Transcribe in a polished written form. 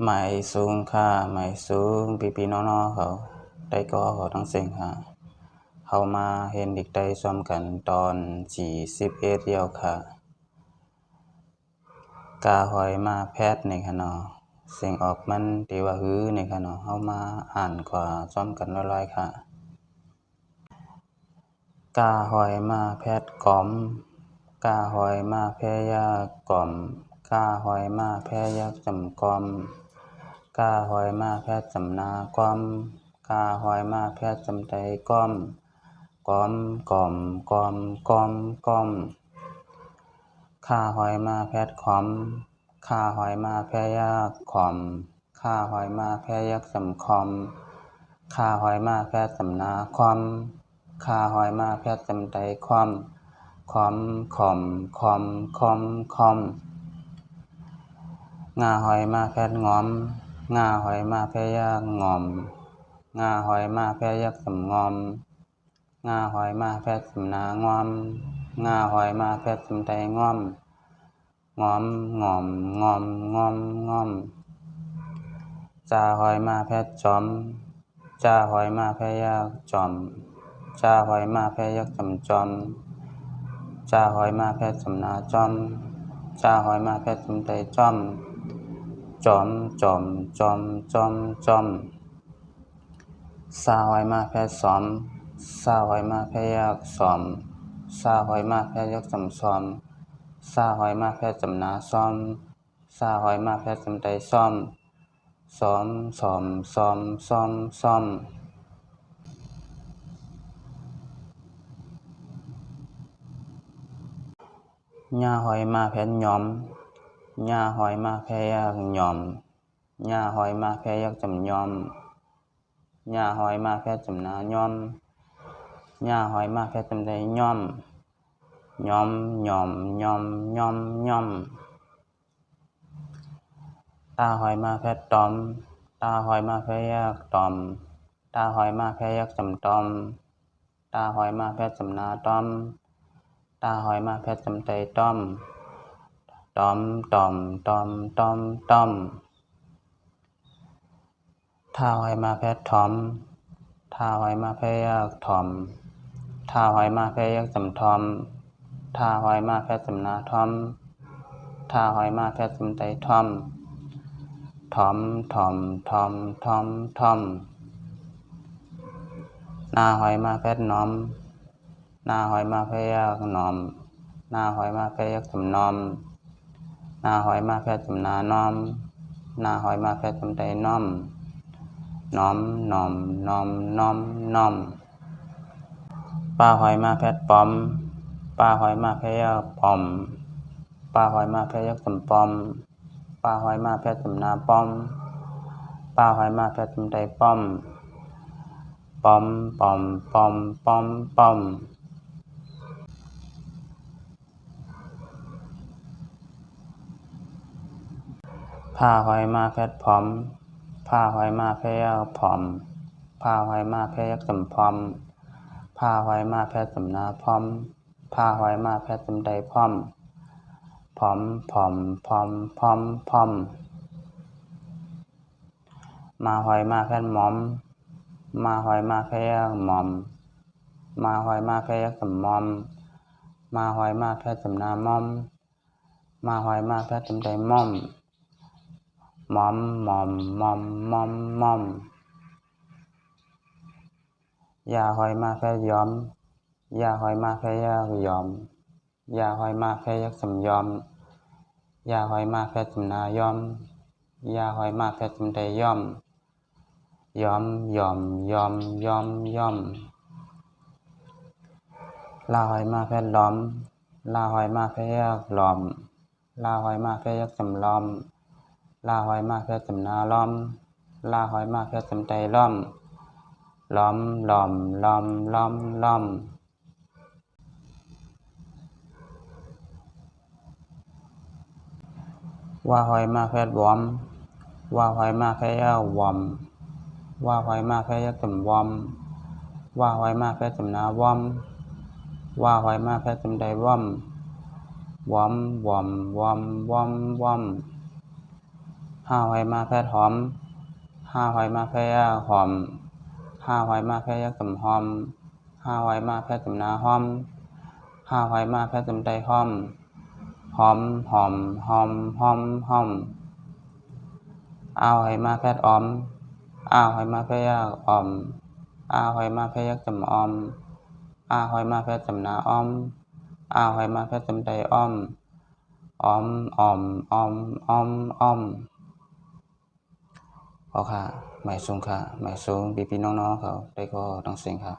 หมายสูงค่ะหมายสูงพี่น้องๆเขาได้ก็เขาทั้งเสียงค่ะเขามาเห็นเด็กได้ซ้อมกันตอน41เดียวค่ะกาหอยมาแพทย์ในค่ะเนาะเสียงออกมันตีว่าฮือในค่ะเนาะเขามาอ่านกว่าซ้อมกันร้อยๆค่ะกาหอยมาแพทย์กล่อมกาหอยมาแพยากล่อมกาหอยมาแพยักจำกล่อมกาหอยมาแพทย์จำนาก้อมกาหอยมาแพทย์จำใจก้อมก้อมก้อมก้อมก้อมก้อมข้าหอยมาแพทย์ขอมข้าหอยมาแพยากขอมข้าหอยมาแพยักจำคอมข้าหอยมาแพทย์จำนาคอมข้าหอยมาแพทย์จำใจคอมคอมคอมคอมคอมคอมงาหอยมาแพทย์งอมงาหอยมาแพยากงอมงาหอยมาแพยักจำงอมงาหอยมาแพทย์จำนางอมงาหอยมาแพทย์จำใจงอมงอมงอมงอมงอมงอมจ่าหอยมาแพทย์จอมจ่าหอยมาแพยักจอมจ่าหอยมาแพยักจำจอมจ่าหอยมาแพทย์จำนาจอมจ่าหอยมาแพทย์จำใจจอมจอมจอมจอมจอมจอมซาหอยมาแพทย์สอมซาหอยมาแพยักสอมซาหอยมาแพยักจำซอมซาหอยมาแพทย์จำนาซ้อมซาหอยมาแพทย์จำใจซ้อมซ้อมซ้อมซ้อมซ้อมซ้อมหญ้าหอยมาแพทย์หย่อมหญ้าหอยมาแพยักหย่อมหญ้าหอยมาแพยักจำยอมหญ้าหอยมาแพทย์จำนาย่อมหญ้าหอยมาแพทย์จำใจย่อมย่อมย่อมย่อมย่อมย่อมตาหอยมาแพทย์ตอมตาหอยมาแพยักตอมตาหอยมาแพยักจำตอมตาหอยมาแพทย์จำนาตอมตาหอยมาแพทย์จำใจต้อมตอมตอมตอมตอมตอมท่าหอยมาแพทย์ถอมท่าหอยมาแพยักถอมท่าหอยมาแพยักจำทอมท่าหอยมาแพทย์จำนาทอมท่าหอยมาแพทย์จำใจทอมถอมถอมถอมถอมถอมนาหอยมาแพทย์น้อมนาหอยมาแพยักน้อมนาหอยมาแพยักจำน้อมนาหอยมาแพทย์จำนาน้อมนาหอยมาแพทย์จำใจน้อมน้อมน้อมน้อมน้อมน้อมปลาหอยมาแพทย์ปอมปลาหอยมาแพยักปอมปลาหอยมาแพยักจำปอมปลาหอยมาแพทย์จำนาป้อมปลาหอยมาแพทย์จำใจป้อมป้อมป้อมป้อมป้อมป้อมผ้าหอยมาแพทย์พร้อมผ้าหอยมาแพยักพร้อมผ้าหอยมาแพยักจำพร้อมผ้าหอยมาแพทย์จำนาพร้อมผ้าหอยมาแพทย์จำใจพร้อมพร้อมพร้อมพร้อมพร้อมพร้อมมาหอยมาแพทย์หมอมมาหอยมาแพยักหมอมมาหอยมาแพยักจำมอมมาหอยมาแพทย์จำนามอมมาหอยมาแพทย์จำใจมอมมอมมอมมอมมอมมอมยาหอยมาแพทย์ยอมยาหอยมาแพยักยอมยาหอยมาแพยักจำยอมยาหอยมาแพทย์จำนายอมยาหอยมาแพทย์จำใจย่อมยอมยอมยอมยอมยอมลาหอยมาแพทย์ล้อมลาหอยมาแพยักล้อมลาหอยมาแพยักจำล้อมลาหอยมาแพทย์จำนาล้อมลาหอยมาแพทย์จำใจล้อมล้อมล้อมล้อมล้อมล้อมว่าหอยมาแพทย์วอมว่าหอยมาแพยักวอมว่าหอยมาแพยักจำวอมว่าหอยมาแพทย์จำนาวอมว่าหอยมาแพทย์จำใจวอมวอมวอมวอมวอมวอม ห้าหอยมาแพทย์หอมห้าหอยมาแพทย์หอมห้าหอยมาแพทย์ตำหอมห้าหอยมาแพทย์ตำนาหอมห้าหอยมาแพทย์ตำไตหอมหอมหอมหอมหอมหอมหอยมาแพทย์ออมหอยมาแพทย์ออมหอยมาแพทย์ตำออมหอยมาแพทย์ตำนาออมหอยมาแพทย์ตำไตออมออมออมออมออมออมขอค่ะหมายสูงค่ะหมายสูงพี่ๆน้องๆเขาได้ก็ต้องเสียงค่ะ